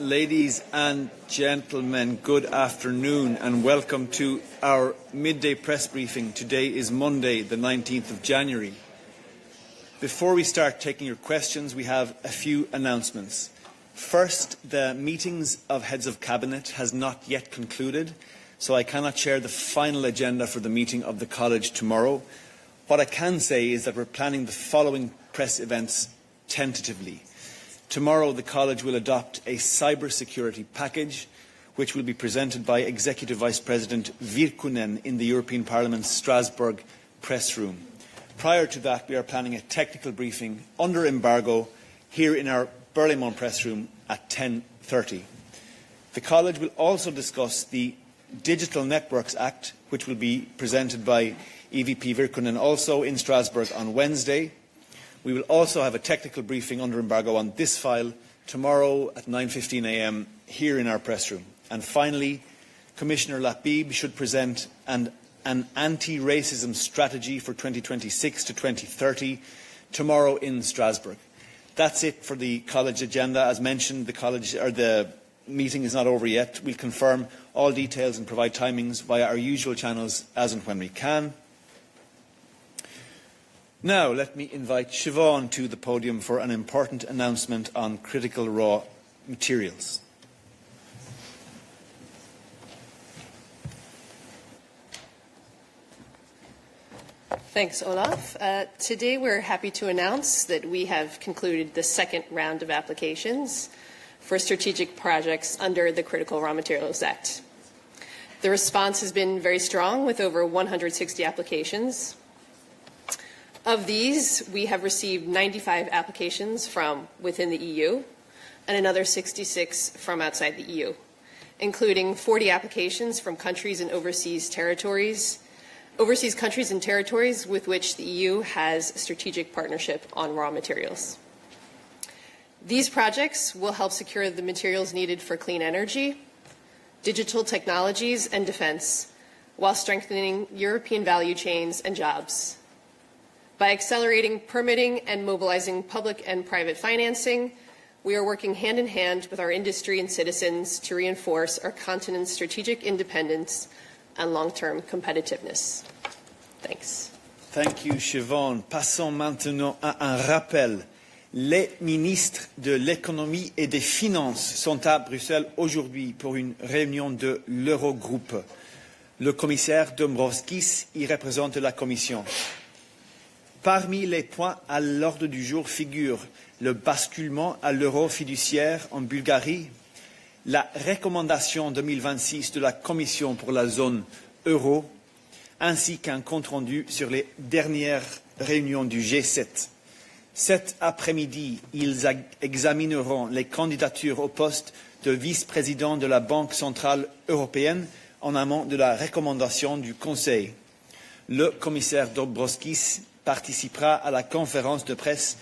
Ladies and gentlemen, good afternoon and welcome to our midday press briefing. Today is Monday, the 19th of January. Before we start taking your questions, we have a few announcements. First, the meetings of heads of cabinet has not yet concluded, so I cannot share the final agenda for the meeting of the college tomorrow. What I can say is that we're planning the following press events tentatively. Tomorrow, the College will adopt a cybersecurity package, which will be presented by Executive Vice President Virkkunen in the European Parliament's Strasbourg press room. Prior to that, we are planning a technical briefing under embargo here in our Burlemont press room at 10:30. The College will also discuss the Digital Networks Act, which will be presented by EVP Virkkunen also in Strasbourg on Wednesday. We will also have a technical briefing under embargo on this file tomorrow at 9:15 a.m. here in our press room. And finally, Commissioner Lapid should present an anti-racism strategy for 2026 to 2030 tomorrow in Strasbourg. That's it for the college agenda. As mentioned, the meeting is not over yet. We'll confirm all details and provide timings via our usual channels as and when we can. Now, let me invite Siobhan to the podium for an important announcement on critical raw materials. Thanks, Olaf. Today we're happy to announce that we have concluded the second round of applications for strategic projects under the Critical Raw Materials Act. The response has been very strong with over 160 applications. Of these, we have received 95 applications from within the EU and another 66 from outside the EU, including 40 applications from countries and overseas countries and territories with which the EU has a strategic partnership on raw materials. These projects will help secure the materials needed for clean energy, digital technologies, and defense, while strengthening European value chains and jobs. By accelerating permitting and mobilizing public and private financing, we are working hand in hand with our industry and citizens to reinforce our continent's strategic independence and long-term competitiveness. Thanks. Thank you, Siobhan. Passons maintenant à un rappel. Les ministres de l'économie et des finances sont à Bruxelles aujourd'hui pour une réunion de l'Eurogroupe. Le commissaire Dombrovskis y représente la Commission. Parmi les points à l'ordre du jour figurent le basculement à l'euro fiduciaire en Bulgarie, la recommandation 2026 de la Commission pour la zone euro, ainsi qu'un compte-rendu sur les dernières réunions du G7. Cet après-midi, ils examineront les candidatures au poste de vice-président de la Banque centrale européenne en amont de la recommandation du Conseil. Le commissaire Dombrovskis participera à la conférence de presse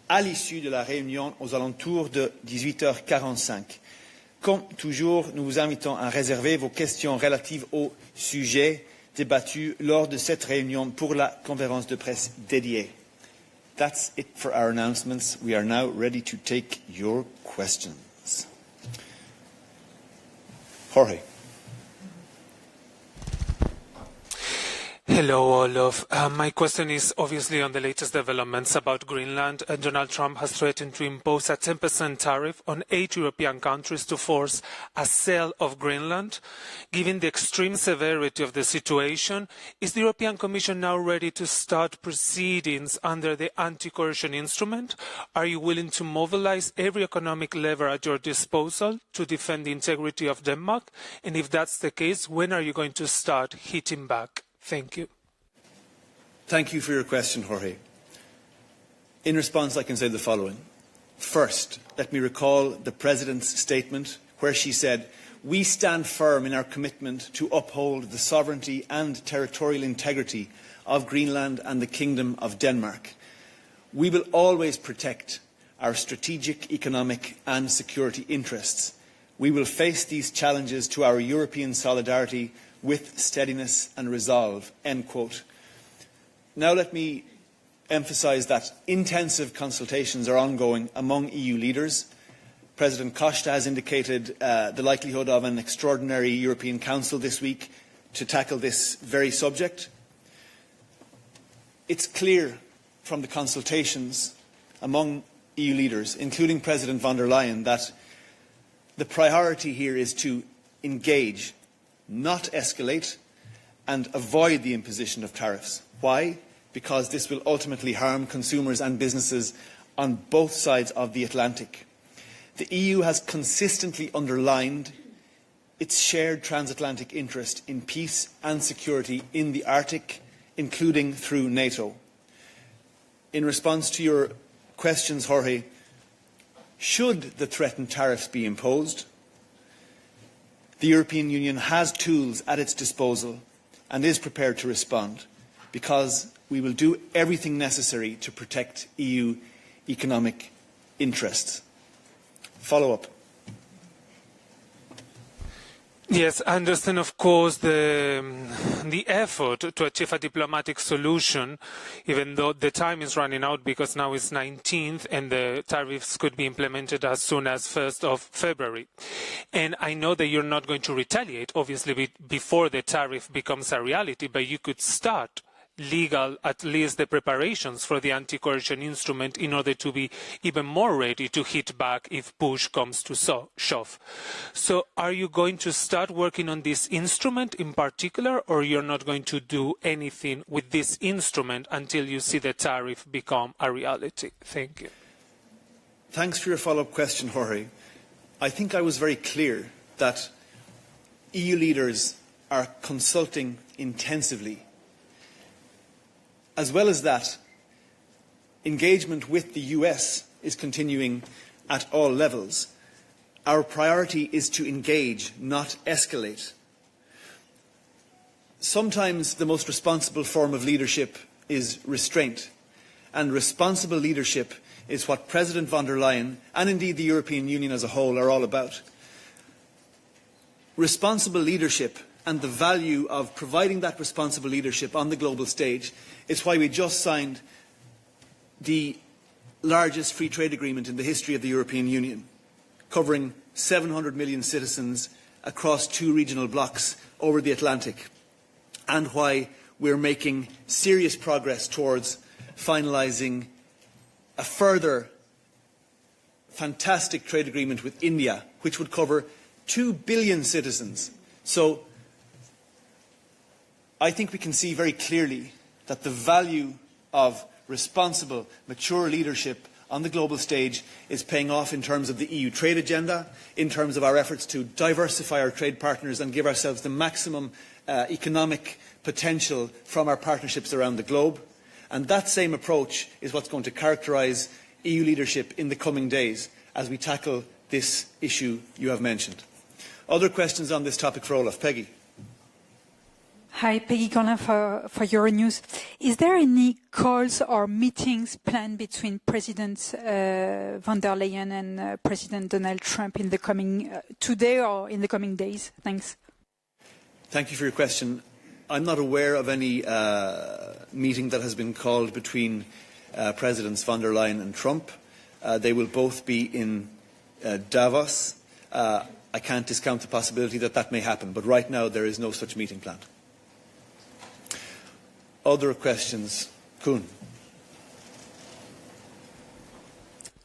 à l'issue de la réunion aux alentours de 18h45. Comme toujours, nous vous invitons à réserver vos questions relatives au sujet débattu lors de cette réunion pour la conférence de presse dédiée. That's it for our announcements. We are now ready to take your questions. Jorge. Hello, Olaf. My question is obviously on the latest developments about Greenland. Donald Trump has threatened to impose a 10% tariff on 8 European countries to force a sale of Greenland. Given the extreme severity of the situation, is the European Commission now ready to start proceedings under the anti-coercion instrument? Are you willing to mobilize every economic lever at your disposal to defend the integrity of Denmark? And if that's the case, when are you going to start hitting back? Thank you. Thank you for your question, Jorge. In response, I can say the following. First, let me recall the President's statement where she said, "We stand firm in our commitment to uphold the sovereignty and territorial integrity of Greenland and the Kingdom of Denmark. We will always protect our strategic, economic and security interests. We will face these challenges to our European solidarity with steadiness and resolve," end quote. Now let me emphasise that intensive consultations are ongoing among EU leaders. President Costa has indicated the likelihood of an extraordinary European Council this week to tackle this very subject. It's clear from the consultations among EU leaders, including President von der Leyen, that the priority here is to engage, not escalate, and avoid the imposition of tariffs. Why? Because this will ultimately harm consumers and businesses on both sides of the Atlantic. The EU has consistently underlined its shared transatlantic interest in peace and security in the Arctic, including through NATO. In response to your questions, Jorge, should the threatened tariffs be imposed, the European Union has tools at its disposal and is prepared to respond, because we will do everything necessary to protect EU economic interests. Follow-up. Yes, I understand, of course, the effort to achieve a diplomatic solution, even though the time is running out because now it's 19th and the tariffs could be implemented as soon as 1st of February. And I know that you're not going to retaliate, obviously, before the tariff becomes a reality, but you could start legal, at least the preparations for the anti-coercion instrument in order to be even more ready to hit back if push comes to shove. So are you going to start working on this instrument in particular, or you're not going to do anything with this instrument until you see the tariff become a reality? Thank you. Thanks for your follow-up question, Jorge. I think I was very clear that EU leaders are consulting intensively. As well as that, engagement with the US is continuing at all levels. Our priority is to engage, not escalate. Sometimes the most responsible form of leadership is restraint, and responsible leadership is what President von der Leyen, and indeed the European Union as a whole, are all about. Responsible leadership and the value of providing that responsible leadership on the global stage is why we just signed the largest free trade agreement in the history of the European Union, covering 700 million citizens across 2 regional blocs over the Atlantic, and why we're making serious progress towards finalising a further fantastic trade agreement with India, which would cover 2 billion citizens. So I think we can see very clearly that the value of responsible, mature leadership on the global stage is paying off in terms of the EU trade agenda, in terms of our efforts to diversify our trade partners and give ourselves the maximum economic potential from our partnerships around the globe. And that same approach is what's going to characterise EU leadership in the coming days as we tackle this issue you have mentioned. Other questions on this topic for Olaf? Peggy. Hi, Peggy Collin for Euronews. Is there any calls or meetings planned between President von der Leyen and President Donald Trump in the coming today or in the coming days? Thanks. Thank you for your question. I'm not aware of any meeting that has been called between Presidents von der Leyen and Trump. They will both be in Davos. I can't discount the possibility that that may happen, but right now there is no such meeting planned. Other questions? Koen.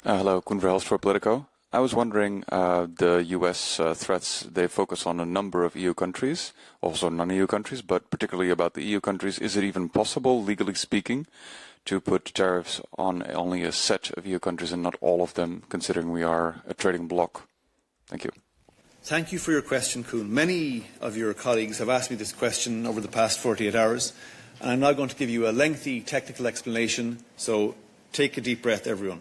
Hello, Koen Verhelst for Politico. I was wondering, the US threats, they focus on a number of EU countries, also non-EU countries, but particularly about the EU countries. Is it even possible, legally speaking, to put tariffs on only a set of EU countries and not all of them, considering we are a trading bloc? Thank you. Thank you for your question, Koen. Many of your colleagues have asked me this question over the past 48 hours. And I'm now going to give you a lengthy technical explanation, so take a deep breath, everyone.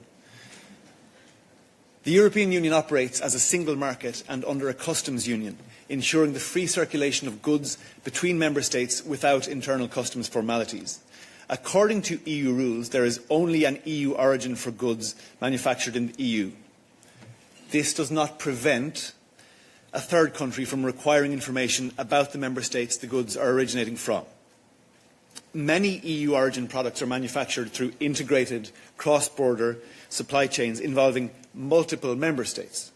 The European Union operates as a single market and under a customs union, ensuring the free circulation of goods between member states without internal customs formalities. According to EU rules, there is only an EU origin for goods manufactured in the EU. This does not prevent a third country from requiring information about the member states the goods are originating from. Many EU origin products are manufactured through integrated cross-border supply chains involving multiple member states.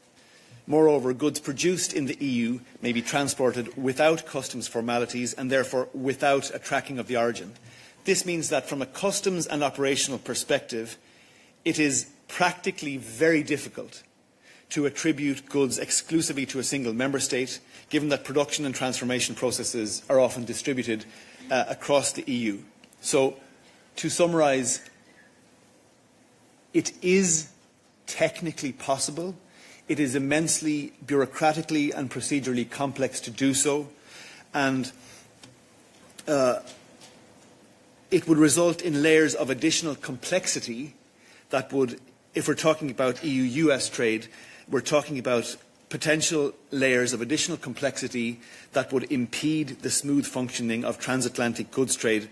Moreover, goods produced in the EU may be transported without customs formalities and therefore without a tracking of the origin. This means that from a customs and operational perspective, it is practically very difficult to attribute goods exclusively to a single member state, given that production and transformation processes are often distributed across the EU. So, to summarise, it is technically possible. It is immensely bureaucratically and procedurally complex to do so, and it would result in layers of additional complexity that would, if we're talking about EU-US trade, we're talking about potential layers of additional complexity that would impede the smooth functioning of transatlantic goods trade,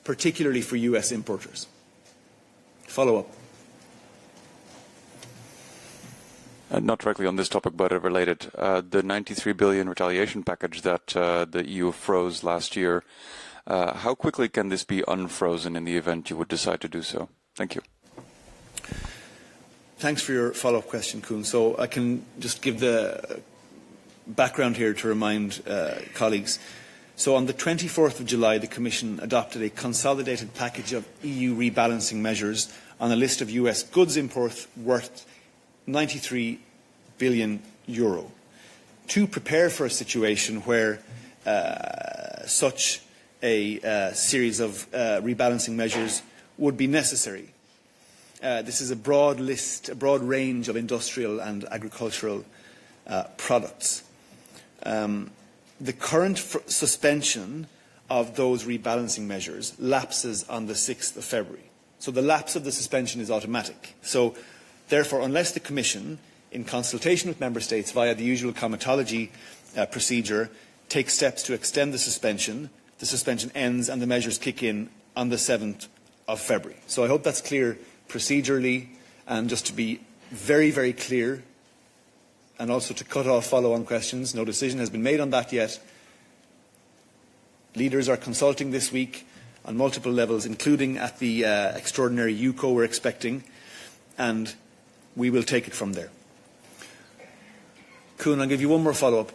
particularly for US importers. Follow-up. Not directly on this topic, but related. The 93 billion retaliation package that the EU froze last year, how quickly can this be unfrozen in the event you would decide to do so? Thank you. Thanks for your follow-up question, Kuhn. So I can just give the background here to remind colleagues. So on the 24th of July, the Commission adopted a consolidated package of EU rebalancing measures on a list of US goods imports worth €93 billion to prepare for a situation where such a series of rebalancing measures would be necessary. This is a broad list, a broad range of industrial and agricultural products. The current suspension of those rebalancing measures lapses on the 6th of February. So the lapse of the suspension is automatic. So therefore, unless the Commission, in consultation with Member States via the usual comitology procedure, takes steps to extend the suspension ends and the measures kick in on the 7th of February. So I hope that's clear procedurally, and just to be very, very clear, and also to cut off follow-on questions, no decision has been made on that yet. Leaders are consulting this week on multiple levels, including at the extraordinary UCO we're expecting, and we will take it from there. Kuhn, I'll give you one more follow-up.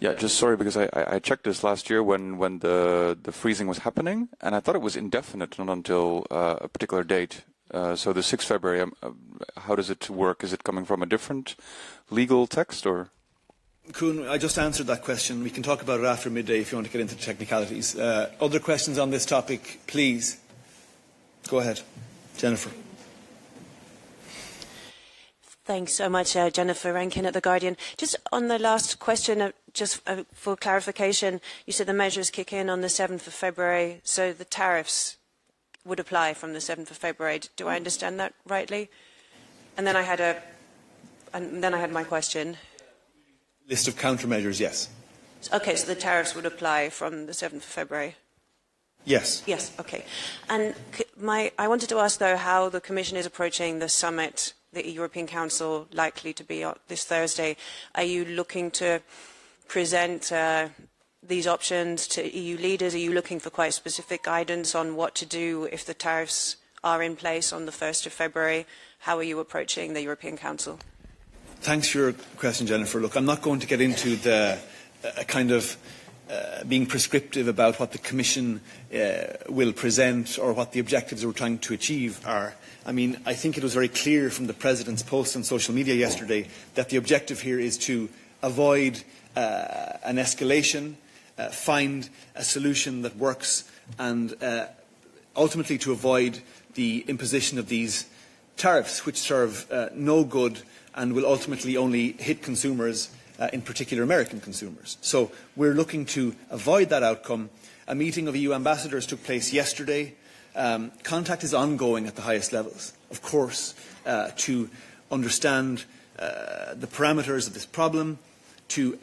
Yeah, just sorry, because I checked this last year when the freezing was happening, and I thought it was indefinite, not until a particular date. So the 6th February, how does it work? Is it coming from a different legal text, or? Kuhn, I just answered that question. We can talk about it after midday if you want to get into the technicalities. Other questions on this topic, please? Go ahead. Jennifer. Thanks so much, Jennifer Rankin at The Guardian. Just on the last question, just for clarification, you said the measures kick in on the 7th of February, so the tariffs would apply from the 7th of February. Do I understand that rightly? And then I had my question. List of countermeasures, yes. Okay, so the tariffs would apply from the 7th of February? Yes. Yes, okay. And I wanted to ask, though, how the Commission is approaching the summit, the European Council, likely to be this Thursday. Are you looking to present these options to EU leaders? Are you looking for quite specific guidance on what to do if the tariffs are in place on the 1st of February? How are you approaching the European Council? Thanks for your question, Jennifer. Look, I'm not going to get into the kind of being prescriptive about what the Commission will present or what the objectives we're trying to achieve are. I mean, I think it was very clear from the President's post on social media yesterday that the objective here is to avoid an escalation, find a solution that works, and ultimately to avoid the imposition of these tariffs, which serve no good and will ultimately only hit consumers, in particular American consumers. So we're looking to avoid that outcome. A meeting of EU ambassadors took place yesterday. Contact is ongoing at the highest levels, of course, to understand the parameters of this problem, to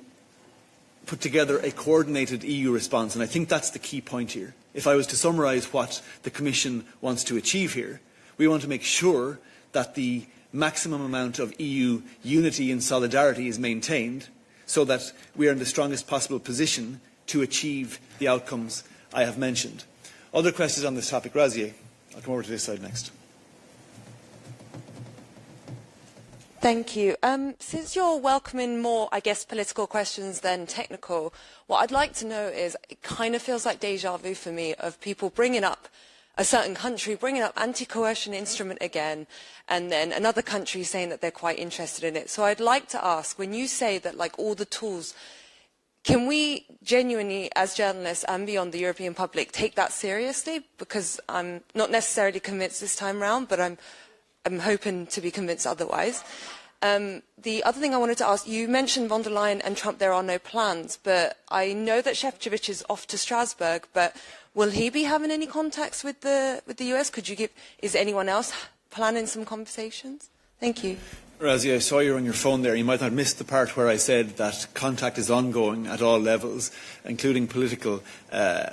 put together a coordinated EU response. And I think that's the key point here. If I was to summarise what the Commission wants to achieve here, we want to make sure that the maximum amount of EU unity and solidarity is maintained so that we are in the strongest possible position to achieve the outcomes I have mentioned. Other questions on this topic? Razier, I'll come over to this side next. Thank you. Since you're welcoming more, I guess, political questions than technical, what I'd like to know is, it kind of feels like déjà vu for me of people bringing up a certain country, bringing up anti-coercion instrument again, and then another country saying that they're quite interested in it. So I'd like to ask, when you say that, like, all the tools, can we genuinely, as journalists and beyond the European public, take that seriously? Because I'm not necessarily convinced this time round, but I'm hoping to be convinced otherwise. The other thing I wanted to ask, you mentioned von der Leyen and Trump, there are no plans, but I know that Šefčovič is off to Strasbourg, but will he be having any contacts with the US? Is anyone else planning some conversations? Thank you. Razi, I saw you on your phone there. You might not have missed the part where I said that contact is ongoing at all levels, including political,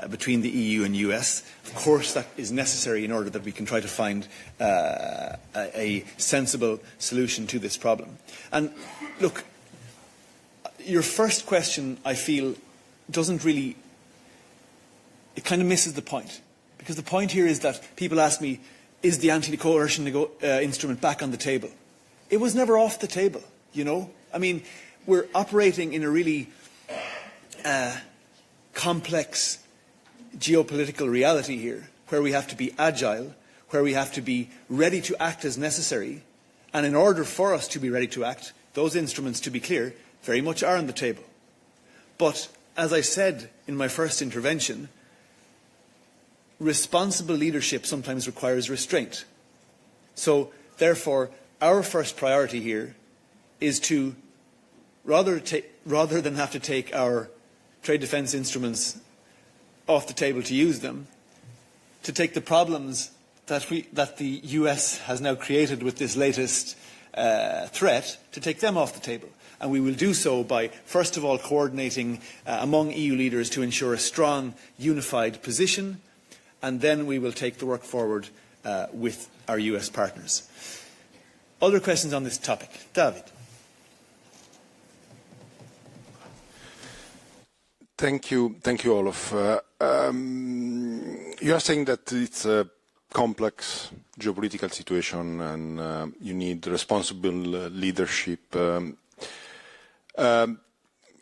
between the EU and US. Of course, that is necessary in order that we can try to find a sensible solution to this problem. And look, your first question, I feel, doesn't really, it kind of misses the point. Because the point here is that people ask me, is the anti-coercion instrument back on the table? It was never off the table, you know. I mean, we're operating in a really complex geopolitical reality here, where we have to be agile, where we have to be ready to act as necessary. And in order for us to be ready to act, those instruments, to be clear, very much are on the table. But, as I said in my first intervention, responsible leadership sometimes requires restraint. So, therefore, our first priority here is to, rather than have to take our trade defence instruments off the table to use them, to take the problems that the US has now created with this latest threat, to take them off the table. And we will do so by, first of all, coordinating among EU leaders to ensure a strong, unified position, and then we will take the work forward with our US partners. Other questions on this topic? David. Thank you, Olof. You are saying that it's a complex geopolitical situation and you need responsible leadership.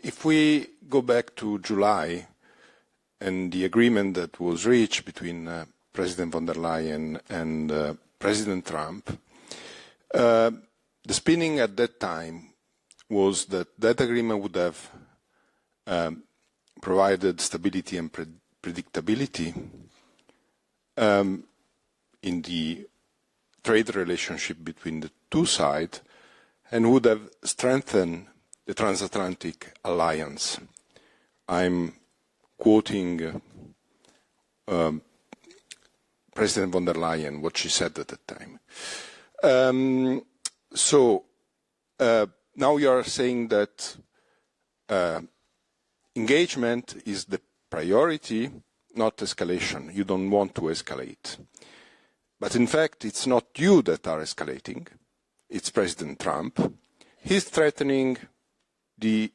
If we go back to July and the agreement that was reached between President von der Leyen and President Trump, the spinning at that time was that that agreement would have provided stability and predictability in the trade relationship between the two sides and would have strengthened the transatlantic alliance. I'm quoting President von der Leyen, what she said at that time. Now you are saying that engagement is the priority, not escalation. You don't want to escalate. But in fact, it's not you that are escalating. It's President Trump. He's threatening the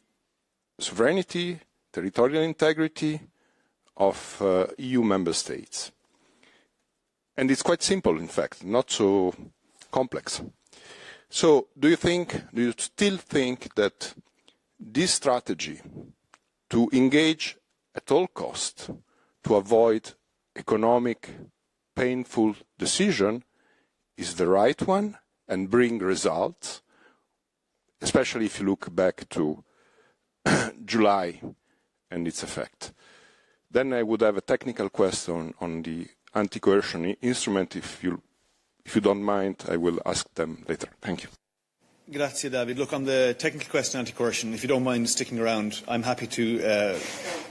sovereignty, territorial integrity of EU member states. And it's quite simple, in fact, not so complex. So do you still think that this strategy to engage at all costs to avoid economic, painful decision is the right one and bring results, especially if you look back to July and its effect? Then I would have a technical question on the anti-coercion instrument. If you don't mind, I will ask them later. Thank you. Grazie, David. Look, on the technical question anti-coercion, if you don't mind sticking around, I'm happy to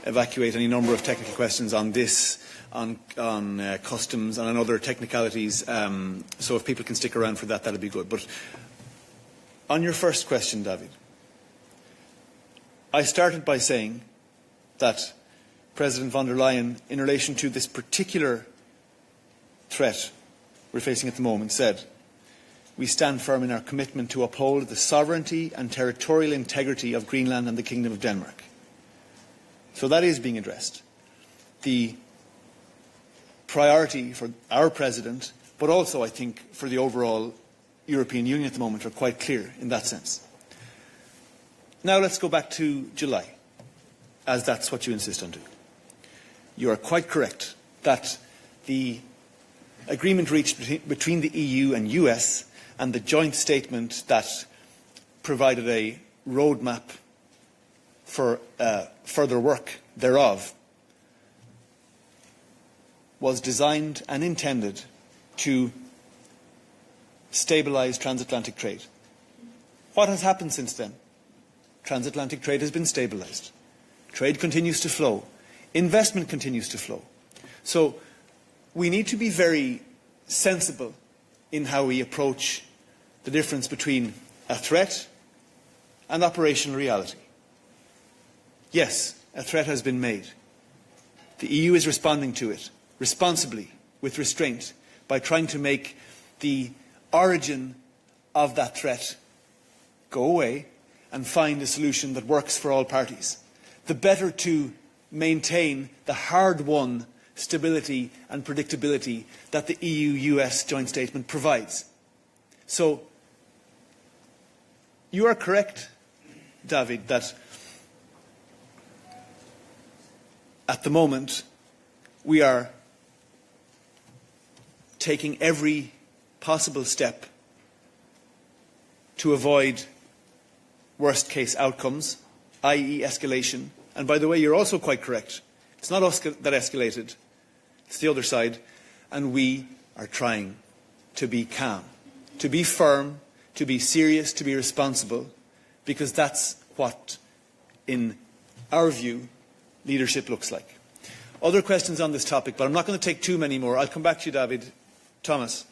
evacuate any number of technical questions on this, on customs and on other technicalities. So if people can stick around for that, that'll be good. But on your first question, David, I started by saying that President von der Leyen, in relation to this particular threat we're facing at the moment, said, "We stand firm in our commitment to uphold the sovereignty and territorial integrity of Greenland and the Kingdom of Denmark." So that is being addressed. The priority for our President, but also I think for the overall European Union at the moment are quite clear in that sense. Now let's go back to July, as that's what you insist on doing. You are quite correct that the agreement reached between the EU and US and the joint statement that provided a roadmap for further work thereof was designed and intended to stabilise transatlantic trade. What has happened since then? Transatlantic trade has been stabilised. Trade continues to flow. Investment continues to flow. So we need to be very sensible in how we approach the difference between a threat and operational reality. Yes, a threat has been made. The EU is responding to it responsibly, with restraint, by trying to make the origin of that threat go away and find a solution that works for all parties. The better to maintain the hard-won stability and predictability that the EU-US joint statement provides. So, you are correct, David, that at the moment we are taking every possible step to avoid worst-case outcomes, i.e. escalation. And by the way, you're also quite correct. It's not us that escalated. It's the other side. And we are trying to be calm, to be firm, to be serious, to be responsible, because that's what, in our view, leadership looks like. Other questions on this topic, but I'm not going to take too many more. I'll come back to you, David. Thomas.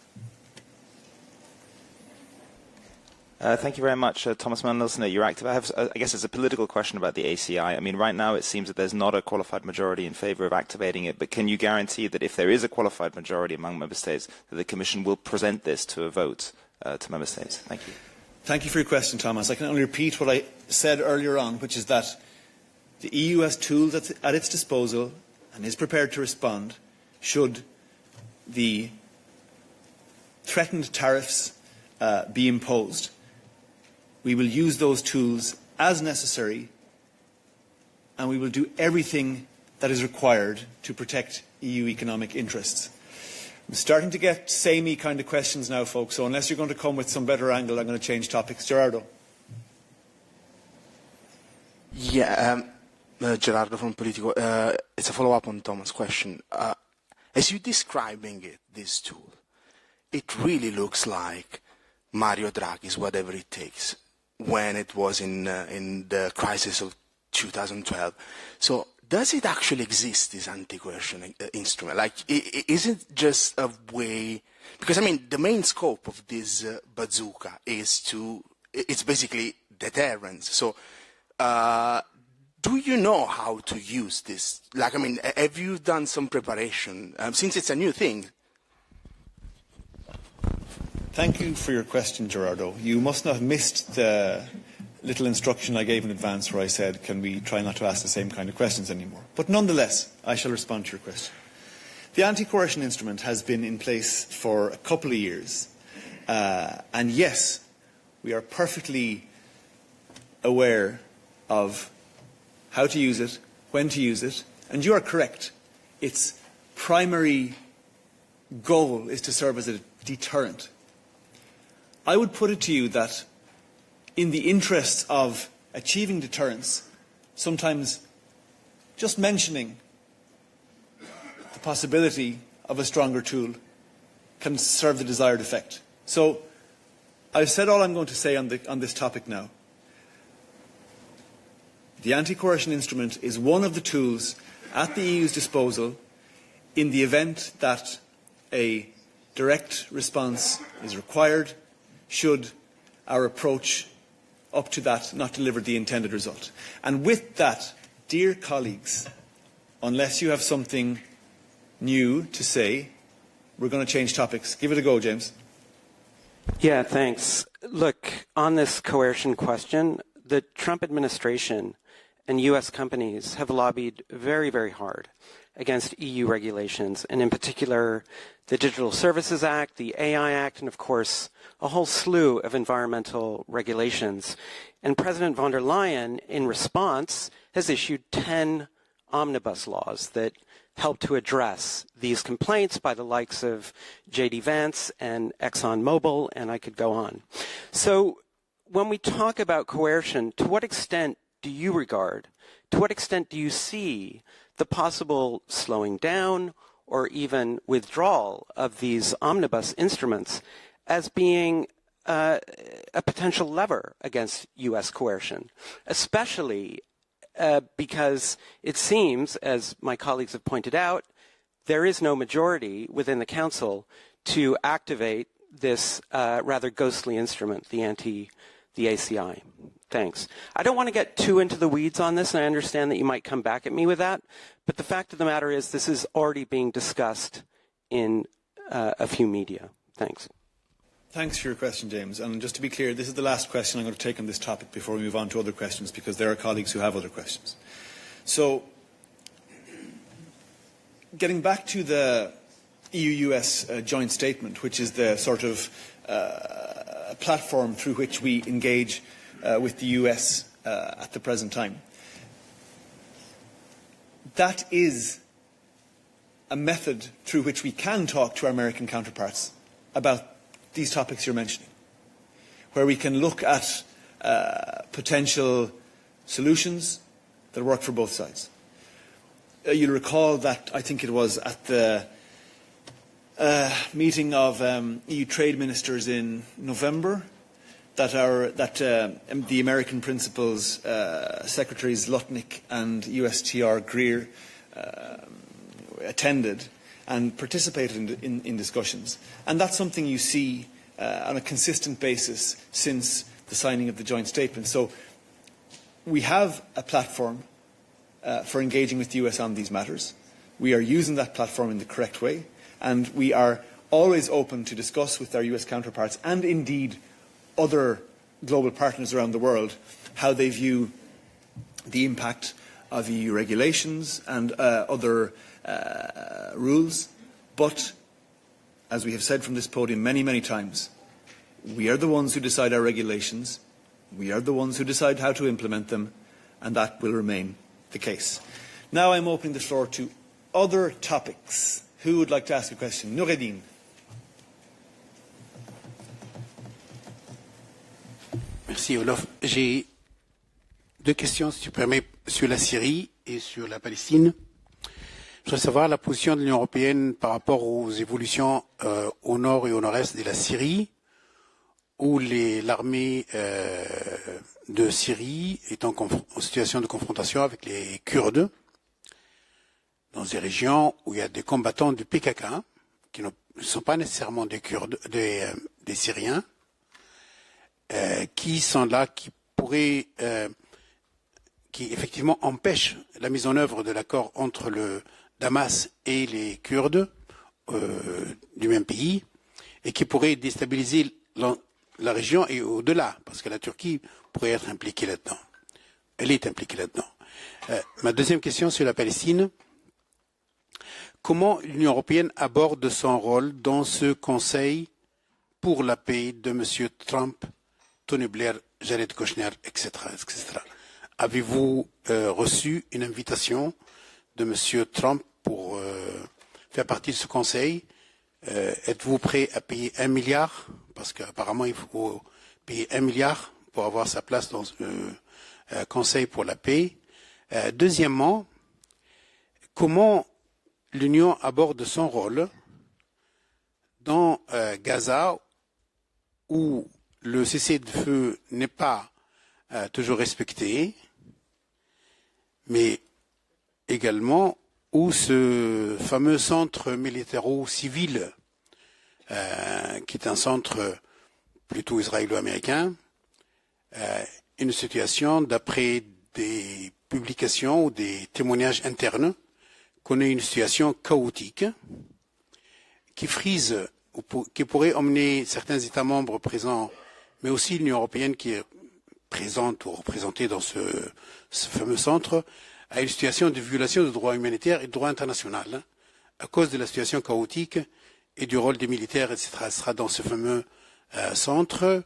Thank you very much, Thomas Mandelson at Euractiv. I have, I guess, it's a political question about the ACI. I mean, right now it seems that there's not a qualified majority in favour of activating it, but can you guarantee that if there is a qualified majority among member states, that the Commission will present this to a vote to member states? Thank you. Thank you for your question, Thomas. I can only repeat what I said earlier on, which is that the EU has tools at its disposal and is prepared to respond should the threatened tariffs be imposed. We will use those tools as necessary, and we will do everything that is required to protect EU economic interests. I'm starting to get samey kind of questions now, folks, so unless you're going to come with some better angle, I'm going to change topics. Gerardo. Yeah, Gerardo from Politico. It's a follow-up on Thomas' question. As you're describing it, this tool, it really looks like Mario Draghi's whatever it takes when it was in the crisis of 2012. So does it actually exist, this anti-coercion instrument? Like, is it just a way? Because, I mean, the main scope of this bazooka is it's basically deterrence. So do you know how to use this? Like, I mean, have you done some preparation? Since it's a new thing. Thank you for your question, Gerardo. You must not have missed the little instruction I gave in advance where I said, can we try not to ask the same kind of questions anymore? But nonetheless, I shall respond to your question. The anti-coercion instrument has been in place for a couple of years. And yes, we are perfectly aware of how to use it, when to use it. And you are correct. Its primary goal is to serve as a deterrent. I would put it to you that in the interests of achieving deterrence, sometimes just mentioning the possibility of a stronger tool can serve the desired effect. So I've said all I'm going to say on this topic now. The anti-coercion instrument is one of the tools at the EU's disposal in the event that a direct response is required, should our approach up to that not deliver the intended result. And with that, dear colleagues, unless you have something new to say, we're going to change topics. Give it a go, James. Yeah, thanks. Look, on this coercion question, the Trump administration and U.S. companies have lobbied very, very hard against EU regulations, and in particular, the Digital Services Act, the AI Act, and of course, a whole slew of environmental regulations. And President von der Leyen, in response, has issued 10 omnibus laws that help to address these complaints by the likes of J.D. Vance and ExxonMobil, and I could go on. So when we talk about coercion, to what extent do you regard, to what extent do you see the possible slowing down or even withdrawal of these omnibus instruments as being a potential lever against U.S. coercion, especially because it seems, as my colleagues have pointed out, there is no majority within the Council to activate this rather ghostly instrument, the ACI. Thanks. I don't want to get too into the weeds on this, and I understand that you might come back at me with that, but the fact of the matter is this is already being discussed in a few media. Thanks. Thanks for your question, James. And just to be clear, this is the last question I'm going to take on this topic before we move on to other questions, because there are colleagues who have other questions. So, getting back to the EU-US joint statement, which is the sort of platform through which we engage with the US at the present time, that is a method through which we can talk to our American counterparts about these topics you're mentioning, where we can look at potential solutions that work for both sides. You'll recall that I think it was at the meeting of EU trade ministers in November that the American principals, Secretaries Lutnick and USTR Greer attended and participated in discussions. And that's something you see on a consistent basis since the signing of the joint statement. So we have a platform for engaging with the US on these matters. We are using that platform in the correct way, and we are always open to discuss with our US counterparts and indeed other global partners around the world how they view the impact of EU regulations and other rules. But, as we have said from this podium many, many times, we are the ones who decide our regulations, we are the ones who decide how to implement them, and that will remain the case. Now I'm opening the floor to other topics. Who would like to ask a question? Noureddine. Merci Olof. J'ai deux questions, si tu permets, sur la Syrie et sur la Palestine. Je voudrais savoir la position de l'Union européenne par rapport aux évolutions au nord et au nord-est de la Syrie, où l'armée de Syrie est en situation de confrontation avec les Kurdes, dans des régions où il y a des combattants du PKK, qui ne sont pas nécessairement des Kurdes, des Syriens, qui sont là, qui pourraient, qui effectivement empêchent la mise en œuvre de l'accord entre le Damas et les Kurdes du même pays, et qui pourraient déstabiliser la région et au-delà, parce que la Turquie pourrait être impliquée là-dedans. Elle est impliquée là-dedans. Ma deuxième question sur la Palestine. Comment l'Union européenne aborde son rôle dans ce Conseil pour la paix de M. Trump, Tony Blair, Jared Kushner, etc. etc. Avez-vous reçu une invitation de M. Trump pour faire partie de ce Conseil? Êtes-vous prêt à payer 1 milliard? Parce qu'apparemment, il faut payer 1 milliard pour avoir sa place dans le Conseil pour la paix. Deuxièmement, comment l'Union aborde son rôle dans Gaza, où le cessez-le-feu n'est pas toujours respecté, mais également où ce fameux centre militaro-civil, qui est un centre plutôt israélo-américain, une situation, d'après des publications ou des témoignages internes, connaît une situation chaotique qui frise, ou qui pourrait emmener certains États membres présents, mais aussi l'Union européenne qui est présente ou représentée dans ce fameux centre, à une situation de violation de droits humanitaires et de droit international, à cause de la situation chaotique et du rôle des militaires, etc. Elle sera dans ce fameux centre.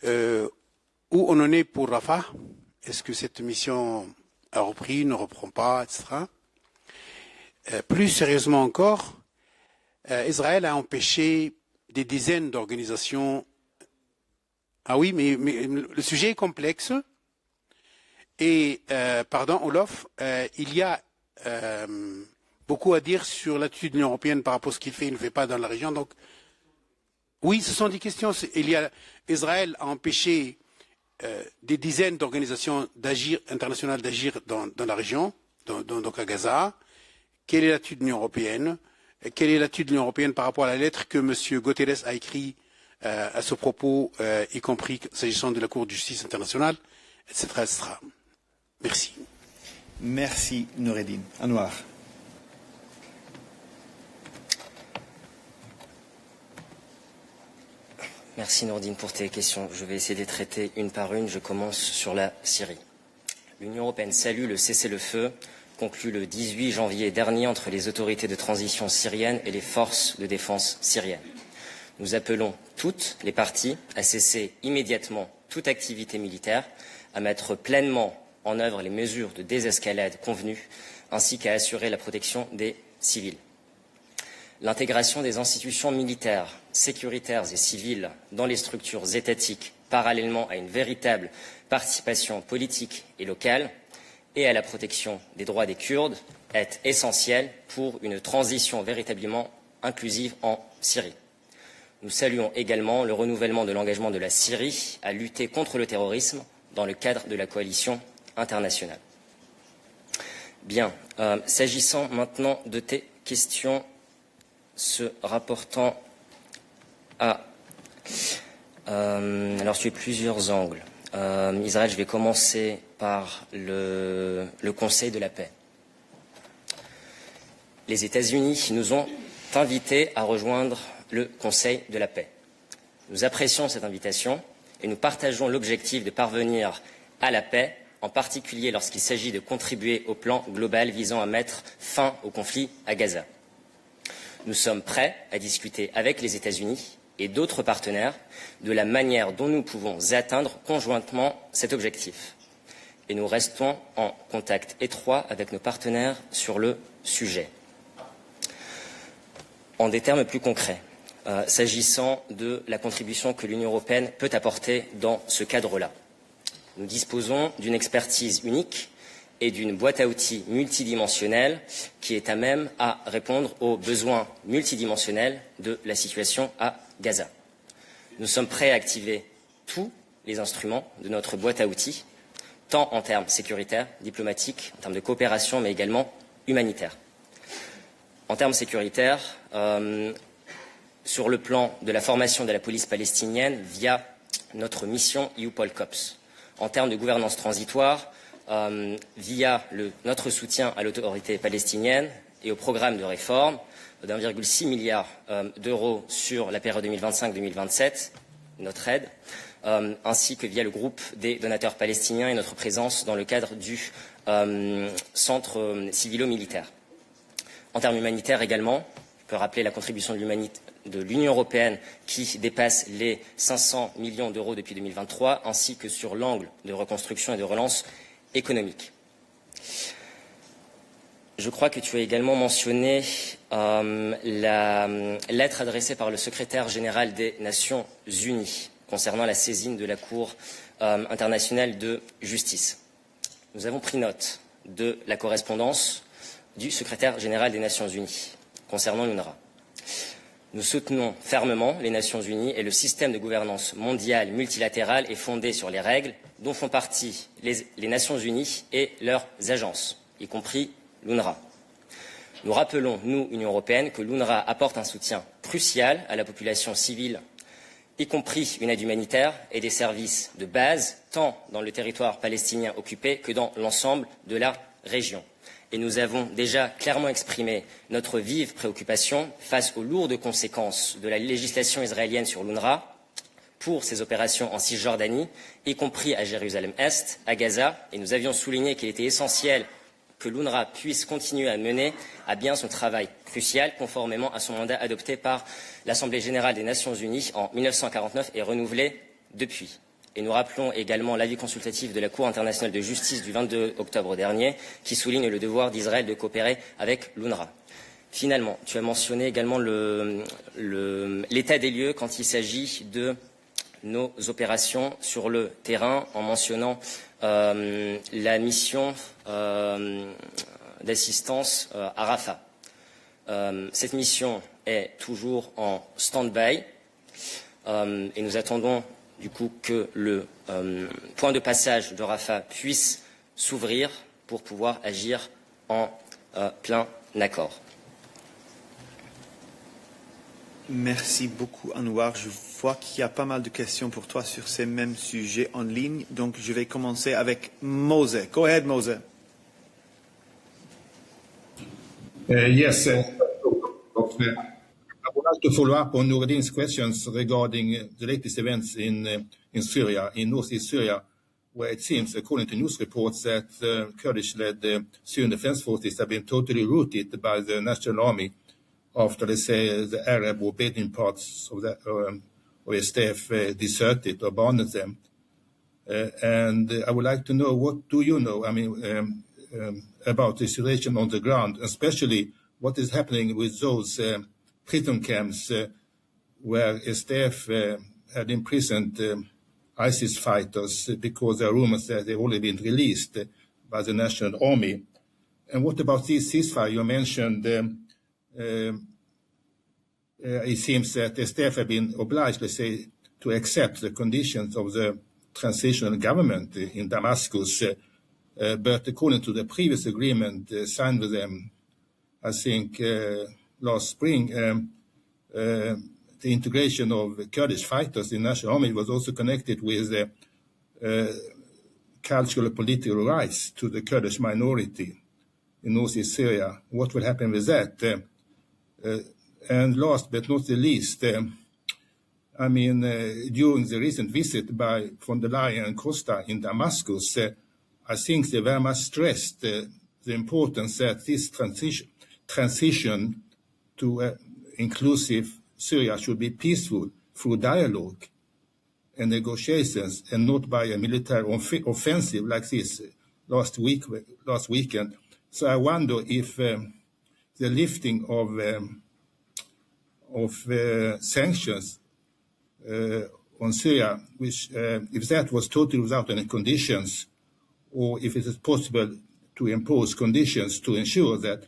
Où on en est pour Rafah? Est-ce que cette mission a repris, ne reprend pas, etc. Plus sérieusement encore, Israël a empêché des dizaines d'organisations. Ah oui, mais le sujet est complexe. Et, pardon, Olof, il y a beaucoup à dire sur l'attitude de l'Union européenne par rapport à ce qu'il fait et ne fait pas dans la région. Donc, oui, ce sont des questions. Israël a empêché des dizaines d'organisations internationales d'agir dans la région, donc à Gaza. Quelle est l'attitude de l'Union européenne? Quelle est l'attitude de l'Union européenne par rapport à la lettre que M. Guterres a écrite à ce propos, y compris s'agissant de la Cour de justice internationale, etc., etc. Merci. Merci, Noureddine. Anwar. Merci Nourdine pour tes questions. Je vais essayer de les traiter une par une. Je commence sur la Syrie. L'Union européenne salue le cessez-le-feu conclu le 18 janvier dernier entre les autorités de transition syriennes et les forces de défense syriennes. Nous appelons toutes les parties à cesser immédiatement toute activité militaire, à mettre pleinement en œuvre les mesures de désescalade convenues, ainsi qu'à assurer la protection des civils. L'intégration des institutions militaires, sécuritaires et civiles dans les structures étatiques, parallèlement à une véritable participation politique et locale, et à la protection des droits des Kurdes, est essentielle pour une transition véritablement inclusive en Syrie. Nous saluons également le renouvellement de l'engagement de la Syrie à lutter contre le terrorisme dans le cadre de la coalition internationale. Bien, s'agissant maintenant de tes questions se rapportant à... alors, tu as plusieurs angles. Israël, je vais commencer par le Conseil de la paix. Les États-Unis nous ont invités à rejoindre le Conseil de la paix. Nous apprécions cette invitation et nous partageons l'objectif de parvenir à la paix, en particulier lorsqu'il s'agit de contribuer au plan global visant à mettre fin au conflit à Gaza. Nous sommes prêts à discuter avec les États-Unis et d'autres partenaires de la manière dont nous pouvons atteindre conjointement cet objectif. Et nous restons en contact étroit avec nos partenaires sur le sujet. En des termes plus concrets, s'agissant de la contribution que l'Union européenne peut apporter dans ce cadre-là, nous disposons d'une expertise unique et d'une boîte à outils multidimensionnelle qui est à même à répondre aux besoins multidimensionnels de la situation à Gaza. Nous sommes prêts à activer tous les instruments de notre boîte à outils, tant en termes sécuritaires, diplomatiques, en termes de coopération, mais également humanitaires. En termes sécuritaires, sur le plan de la formation de la police palestinienne via notre mission EUPOL-COPS. En termes de gouvernance transitoire, via notre soutien à l'autorité palestinienne et au programme de réforme d'1,6 milliard d'euros sur la période 2025-2027, notre aide, ainsi que via le groupe des donateurs palestiniens et notre présence dans le cadre du centre civilo-militaire. En termes humanitaires également, je peux rappeler la contribution de l'Union européenne qui dépasse les 500 millions d'euros depuis 2023, ainsi que sur l'angle de reconstruction et de relance économique. Je crois que tu as également mentionné la lettre adressée par le secrétaire général des Nations Unies concernant la saisine de la Cour internationale de justice. Nous avons pris note de la correspondance du secrétaire général des Nations Unies concernant l'UNRWA. Nous soutenons fermement les Nations Unies et le système de gouvernance mondiale multilatérale est fondé sur les règles dont font partie les Nations Unies et leurs agences, y compris l'UNRWA. Nous rappelons, nous, Union européenne, que l'UNRWA apporte un soutien crucial à la population civile, y compris une aide humanitaire et des services de base, tant dans le territoire palestinien occupé que dans l'ensemble de la région. Et nous avons déjà clairement exprimé notre vive préoccupation face aux lourdes conséquences de la législation israélienne sur l'UNRWA, pour ces opérations en Cisjordanie, y compris à Jérusalem-Est, à Gaza, et nous avions souligné qu'il était essentiel que l'UNRWA puisse continuer à mener à bien son travail crucial, conformément à son mandat adopté par l'Assemblée générale des Nations unies en 1949 et renouvelé depuis. Et nous rappelons également l'avis consultatif de la Cour internationale de justice du 22 octobre dernier, qui souligne le devoir d'Israël de coopérer avec l'UNRWA. Finalement, tu as mentionné également l'état des lieux quand il s'agit de nos opérations sur le terrain, en mentionnant la mission d'assistance à Rafah. Cette mission est toujours en stand-by et nous attendons du coup que le point de passage de Rafah puisse s'ouvrir pour pouvoir agir en plein accord. Merci beaucoup, Anouar. Je vois qu'il y a pas mal de questions pour toi sur ces mêmes sujets en ligne. Donc, je vais commencer avec Mose. Go ahead, Mose. Yes. I would like to follow up on Noureddin's questions regarding the latest events in Syria, in northeast Syria, where it seems, according to news reports, that Kurdish-led Syrian defense forces have been totally routed by the National Army after, let's say, the Arab or Bedouin parts of the SDF deserted or abandoned them. And I would like to know, what do you know, about the situation on the ground, especially what is happening with those prison camps where SDF had imprisoned ISIS fighters, because there are rumors that they've already been released by the National Army. And what about this ceasefire you mentioned? It seems that the SDF have been obliged, let's say, to accept the conditions of the transitional government in Damascus. But according to the previous agreement signed with them, I think last spring, the integration of Kurdish fighters in the National Army was also connected with cultural and political rights to the Kurdish minority in northeast Syria. What will happen with that? And last but not the least, during the recent visit by von der Leyen and Costa in Damascus, I think they very much stressed the importance that this transition to inclusive Syria should be peaceful through dialogue and negotiations, and not by a military offensive like this last weekend. So I wonder if the lifting of sanctions on Syria, which if that was totally without any conditions, or if it is possible to impose conditions to ensure that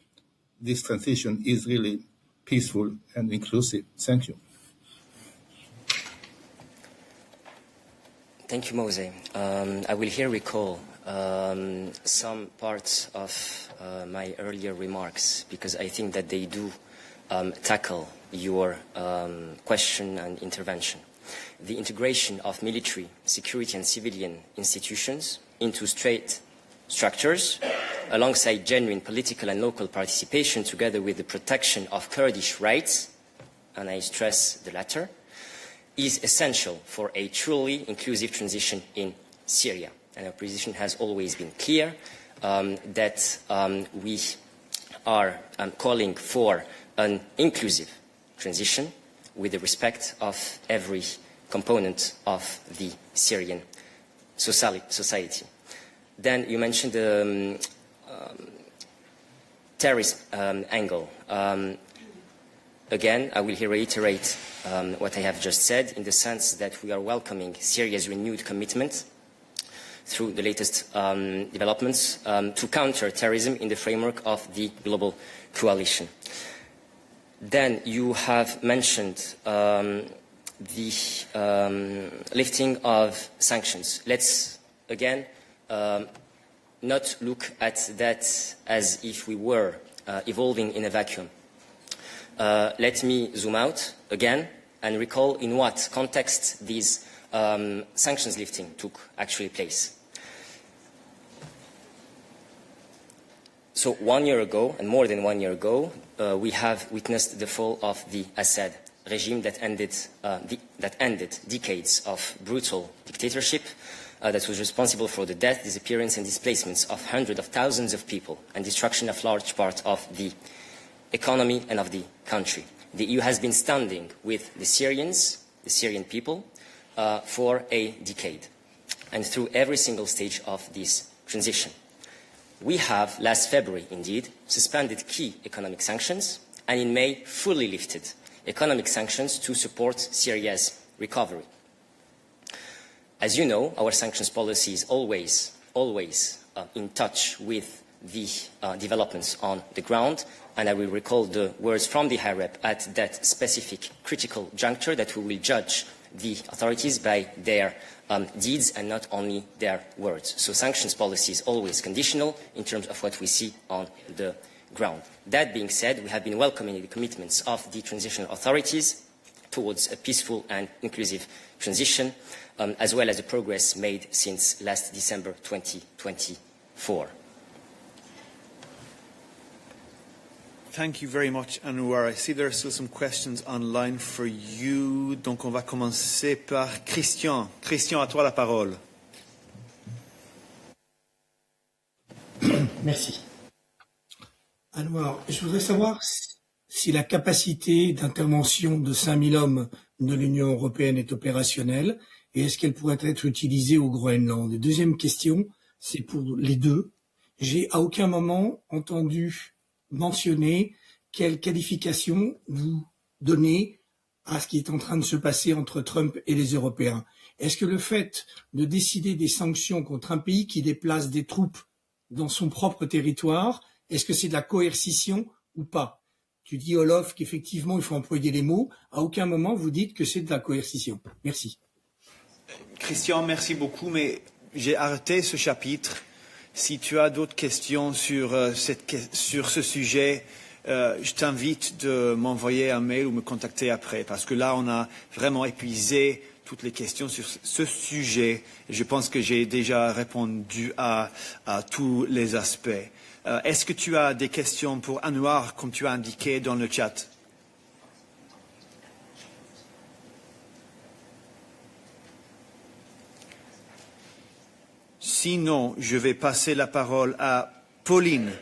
this transition is really peaceful and inclusive. Thank you. Thank you, Mose. I will here recall some parts of my earlier remarks, because I think that they do tackle your question and intervention. The integration of military, security and civilian institutions into state structures, alongside genuine political and local participation, together with the protection of Kurdish rights, and I stress the latter, is essential for a truly inclusive transition in Syria. And our position has always been clear that we are calling for an inclusive transition with the respect of every component of the Syrian society. Then you mentioned the terrorist angle. Again, I will here reiterate what I have just said, in the sense that we are welcoming Syria's renewed commitment through the latest developments to counter terrorism in the framework of the global coalition. Then you have mentioned the lifting of sanctions. Let's, again, not look at that as if we were evolving in a vacuum. Let me zoom out again and recall in what context these sanctions lifting took actually place. So 1 year ago, and more than 1 year ago, we have witnessed the fall of the Assad regime that ended decades of brutal dictatorship that was responsible for the death, disappearance and displacements of hundreds of thousands of people and destruction of large part of the economy and of the country. The EU has been standing with the Syrian people, for a decade and through every single stage of this transition. We have, last February indeed, suspended key economic sanctions and in May fully lifted economic sanctions to support Syria's recovery. As you know, our sanctions policy is always in touch with the developments on the ground, and I will recall the words from the High Rep at that specific critical juncture that we will judge the authorities by their deeds and not only their words. So sanctions policy is always conditional in terms of what we see on the ground. That being said, we have been welcoming the commitments of the transitional authorities towards a peaceful and inclusive transition, as well as the progress made since last December 2024. Thank you very much, Anouar. I see there are still some questions online for you. Donc, on va commencer par Christian. Christian, à toi la parole. Merci. Anouar, je voudrais savoir si la capacité d'intervention de 5000 hommes de l'Union européenne est opérationnelle et est-ce qu'elle pourrait être utilisée au Groenland. Et deuxième question, c'est pour les deux. J'ai à aucun moment entendu mentionner quelle qualification vous donnez à ce qui est en train de se passer entre Trump et les Européens. Est-ce que le fait de décider des sanctions contre un pays qui déplace des troupes dans son propre territoire, est-ce que c'est de la coercition ou pas? Tu dis, Olof, qu'effectivement, il faut employer les mots. À aucun moment, vous dites que c'est de la coercition. Merci. Christian, merci beaucoup, mais j'ai arrêté ce chapitre. Si tu as d'autres questions sur ce sujet, je t'invite de m'envoyer un mail ou me contacter après, parce que là, on a vraiment épuisé toutes les questions sur ce sujet. Je pense que j'ai déjà répondu à tous les aspects. Est-ce que tu as des questions pour Anouar, comme tu as indiqué dans le chat? Sinon, je vais passer la parole à Pauline.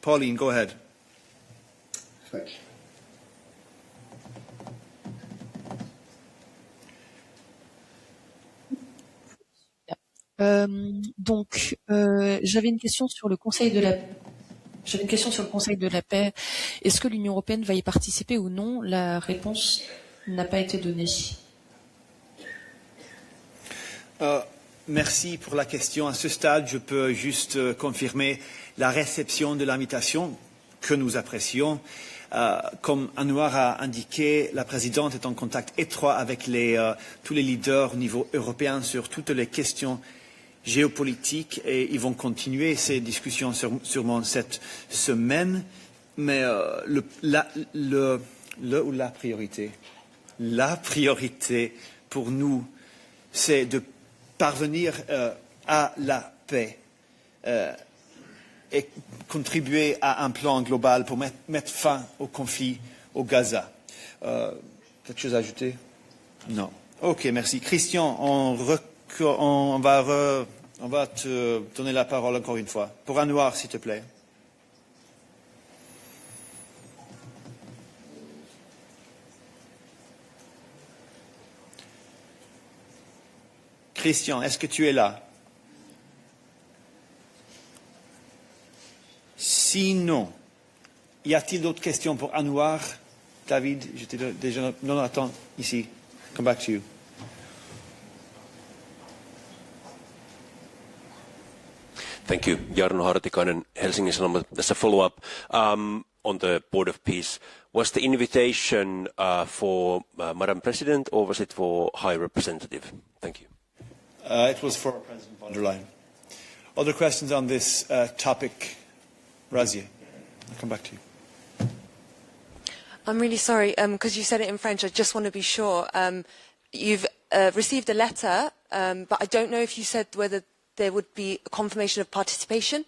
Pauline, go ahead. J'avais une question sur le Conseil de la paix. Est-ce que l'Union européenne va y participer ou non? La réponse n'a pas été donnée. Merci pour la question. À ce stade, je peux juste confirmer la réception de l'invitation que nous apprécions. Comme Anouar a indiqué, la présidente est en contact étroit avec tous les leaders au niveau européen sur toutes les questions géopolitiques et ils vont continuer ces discussions sûrement cette semaine. Mais la priorité pour nous, c'est de parvenir à la paix et contribuer à un plan global pour mettre fin au conflit au Gaza. Quelque chose à ajouter? Non. Ok, merci. Christian, on va te donner la parole encore une fois. Pour Anouar, s'il te plaît. Christian, est-ce que tu es là? Sinon, y a-t-il d'autres questions pour Anouar? David, j'étais déjà... Non, attends, ici. Come back to you. Thank you. Jarno Hartikainen, Helsingin Sanomat. As a follow-up on the Board of Peace, was the invitation for Madam President or was it for High Representative? Thank you. It was for President von der Leyen. Other questions on this topic? Razia, I'll come back to you. I'm really sorry, because you said it in French, I just want to be sure. You've received a letter, but I don't know if you said whether there would be a confirmation of participation.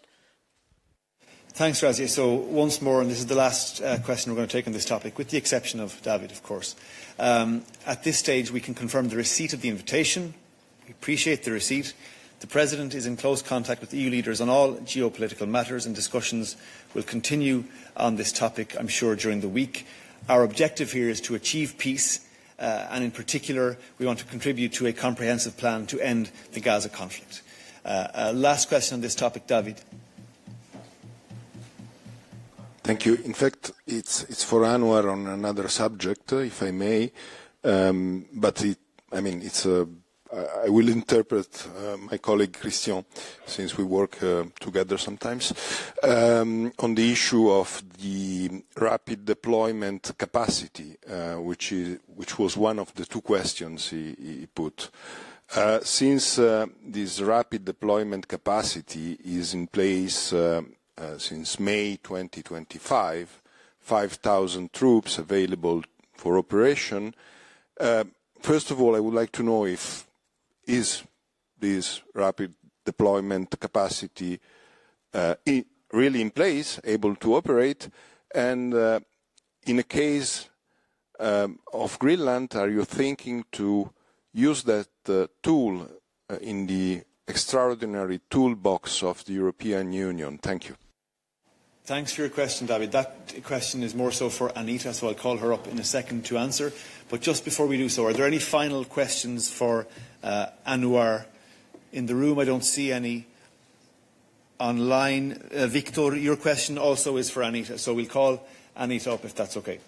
Thanks, Razia. So once more, and this is the last question we're going to take on this topic, with the exception of David, of course. At this stage, we can confirm the receipt of the invitation. We appreciate the receipt. The President is in close contact with EU leaders on all geopolitical matters, and discussions will continue on this topic, I'm sure, during the week. Our objective here is to achieve peace, and in particular, we want to contribute to a comprehensive plan to end the Gaza conflict. Last question on this topic, David. Thank you. In fact, it's for Anwar on another subject, if I may. But I will interpret my colleague Christian, since we work together sometimes, on the issue of the rapid deployment capacity, which was one of the two questions he put. Since this rapid deployment capacity is in place since May 2025, 5,000 troops available for operation. First of all, I would like to know if this rapid deployment capacity really in place, able to operate, and in a case of Greenland, are you thinking to use that tool in the extraordinary toolbox of the European Union? Thank you. Thanks for your question, David. That question is more so for Anita, so I'll call her up in a second to answer. But just before we do so, are there any final questions for Anwar in the room? I don't see any online. Victor, your question also is for Anita, so we'll call Anita up if that's okay.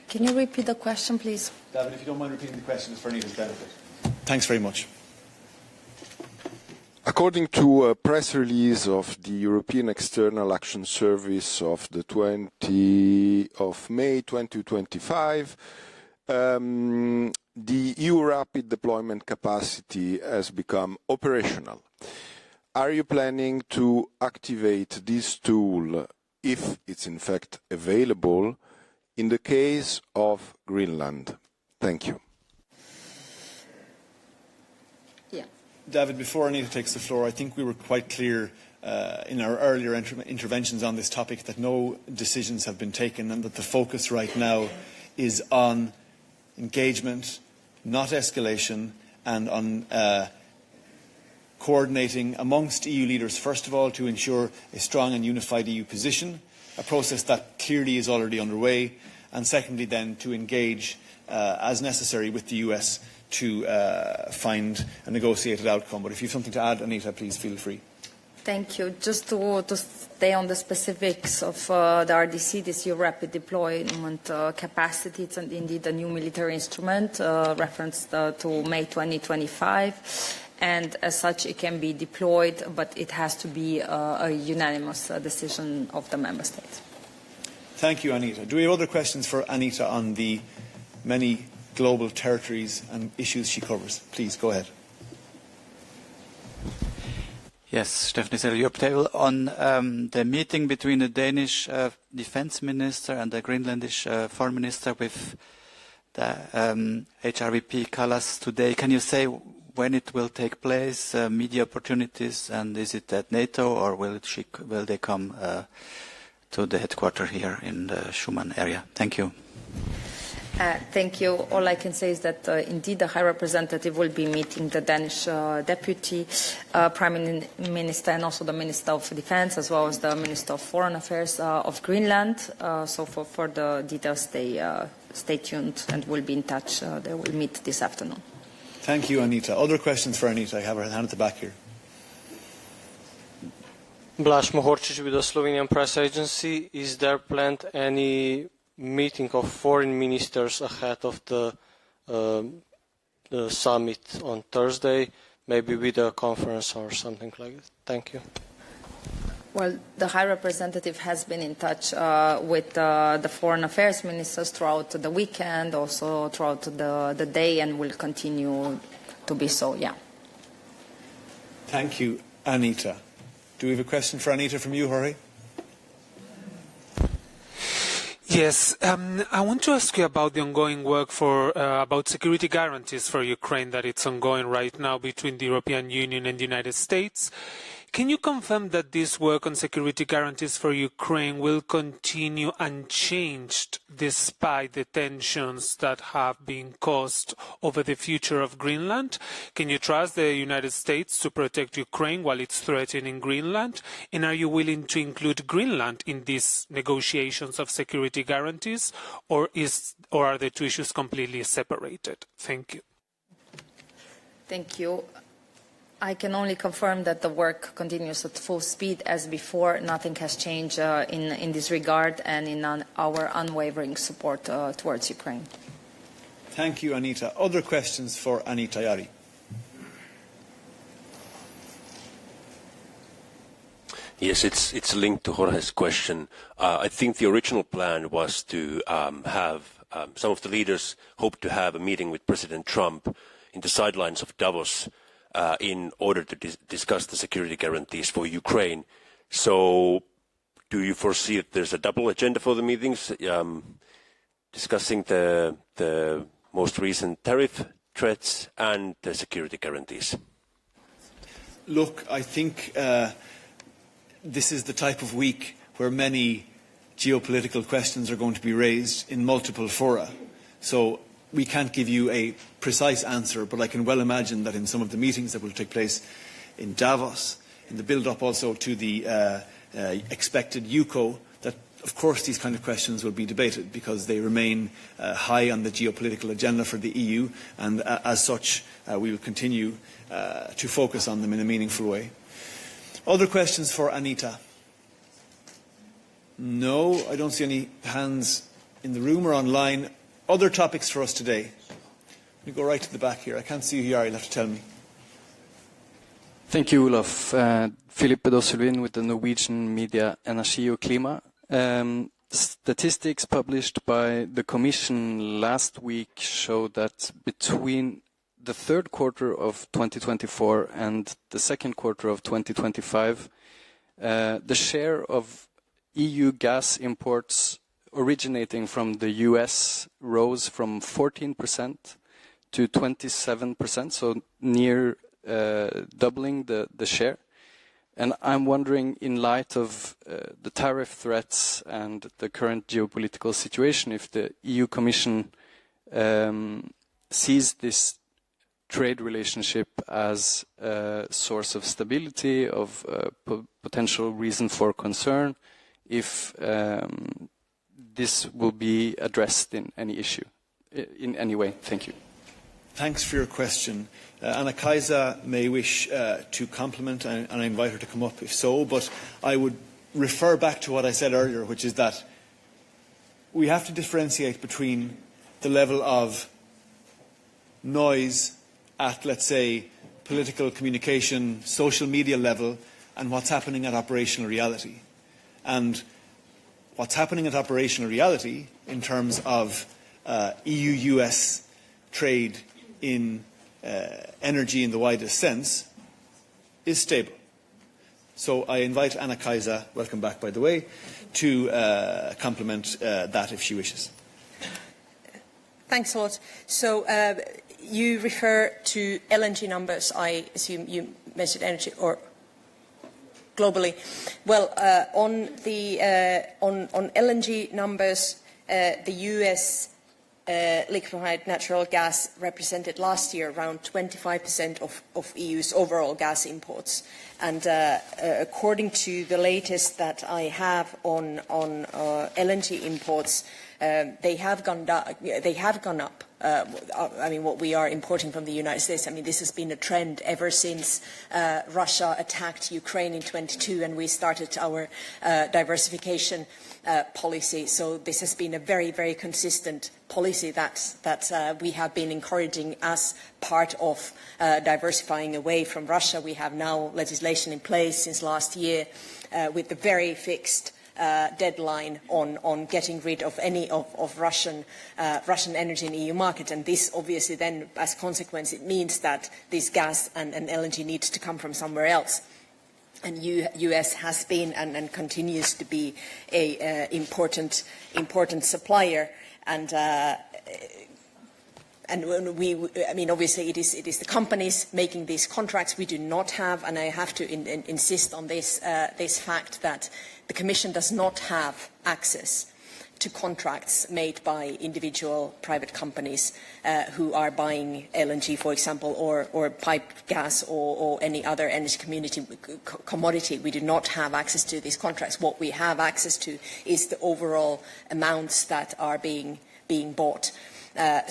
Can you repeat the question, please? David, if you don't mind repeating the question, it's for Anita's benefit. Thanks very much. According to a press release of the European External Action Service of the 20th of May 2025, the EU rapid deployment capacity has become operational. Are you planning to activate this tool, if it's in fact available, in the case of Greenland? Thank you. Yeah. David, before Anita takes the floor, I think we were quite clear in our earlier interventions on this topic that no decisions have been taken and that the focus right now is on engagement, not escalation, and on coordinating amongst EU leaders, first of all, to ensure a strong and unified EU position, a process that clearly is already underway, and secondly then to engage as necessary with the US to find a negotiated outcome. But if you have something to add, Anita, please feel free. Thank you. Just to stay on the specifics of the RDC, this EU rapid deployment capacity, it's indeed a new military instrument referenced to May 2025. And as such, it can be deployed, but it has to be a unanimous decision of the member states. Thank you, Anita. Do we have other questions for Anita on the many global territories and issues she covers? Please, go ahead. Yes, Stephanie Sell, Europe Table. On the meeting between the Danish defense minister and the Greenlandish foreign minister with the HRVP Kallas today, can you say when it will take place, media opportunities, and is it at NATO, or will they come to the headquarters here in the Schuman area? Thank you. Thank you. All I can say is that indeed the High Representative will be meeting the Danish Deputy Prime Minister and also the Minister of Defense, as well as the Minister of Foreign Affairs of Greenland. So for further details, stay tuned and we'll be in touch. They will meet this afternoon. Thank you, Anita. Other questions for Anita? I have her hand at the back here. Blaž Mohorčić with the Slovenian Press Agency. Is there planned any meeting of foreign ministers ahead of the summit on Thursday, maybe with a conference or something like that? Thank you. Well, the High Representative has been in touch with the Foreign Affairs Ministers throughout the weekend, also throughout the day, and will continue to be so, yeah. Thank you, Anita. Do we have a question for Anita from you, Jorge? Yes, I want to ask you about the ongoing work about security guarantees for Ukraine that it's ongoing right now between the European Union and the United States. Can you confirm that this work on security guarantees for Ukraine will continue unchanged despite the tensions that have been caused over the future of Greenland? Can you trust the United States to protect Ukraine while it's threatening Greenland? And are you willing to include Greenland in these negotiations of security guarantees, or are the two issues completely separated? Thank you. Thank you. I can only confirm that the work continues at full speed as before. Nothing has changed in this regard and in our unwavering support towards Ukraine. Thank you, Anita. Other questions for Anita Yari? Yes, it's linked to Jorge's question. I think the original plan was to have some of the leaders hoped to have a meeting with President Trump in the sidelines of Davos in order to discuss the security guarantees for Ukraine. So do you foresee that there's a double agenda for the meetings, discussing the most recent tariff threats and the security guarantees? Look, I think this is the type of week where many geopolitical questions are going to be raised in multiple fora. So we can't give you a precise answer, but I can well imagine that in some of the meetings that will take place in Davos, in the build-up also to the expected UCO, that of course these kind of questions will be debated because they remain high on the geopolitical agenda for the EU, and as such we will continue to focus on them in a meaningful way. Other questions for Anita? No, I don't see any hands in the room or online. Other topics for us today? We go right to the back here. I can't see who you are. You'll have to tell me. Thank you, Olof. Philip Bedosselvin with the Norwegian media Energi og Klima. Statistics published by the Commission last week show that between the third quarter of 2024 and the second quarter of 2025, the share of EU gas imports originating from the US rose from 14% to 27%, so near doubling the share. And I'm wondering, in light of the tariff threats and the current geopolitical situation, if the EU Commission sees this trade relationship as a source of stability, of potential reason for concern, if this will be addressed in any issue, in any way. Thank you. Thanks for your question. Anna Kaisa may wish to compliment, and I invite her to come up if so, but I would refer back to what I said earlier, which is that we have to differentiate between the level of noise at, let's say, political communication, social media level, and what's happening at operational reality. And what's happening at operational reality in terms of EU-US trade in energy in the widest sense is stable. So I invite Anna Kaisa, welcome back by the way, to complement that if she wishes. Thanks a lot. So you refer to LNG numbers. I assume you mentioned energy or globally. Well, on LNG numbers, the US liquefied natural gas represented last year around 25% of EU's overall gas imports. And according to the latest that I have on LNG imports, they have gone up. I mean, what we are importing from the United States, I mean, this has been a trend ever since Russia attacked Ukraine in 22 and we started our diversification policy. So this has been a very, very consistent policy that we have been encouraging as part of diversifying away from Russia. We have now legislation in place since last year with the very fixed deadline on getting rid of any of Russian energy in the EU market, and this obviously then, as a consequence, it means that this gas and LNG needs to come from somewhere else. And US has been and continues to be a important supplier, and I mean, obviously, it is the companies making these contracts. We do not have, and I have to insist on this fact that the Commission does not have access to contracts made by individual private companies who are buying LNG, for example, or piped gas or any other energy commodity. We do not have access to these contracts. What we have access to is the overall amounts that are being bought. In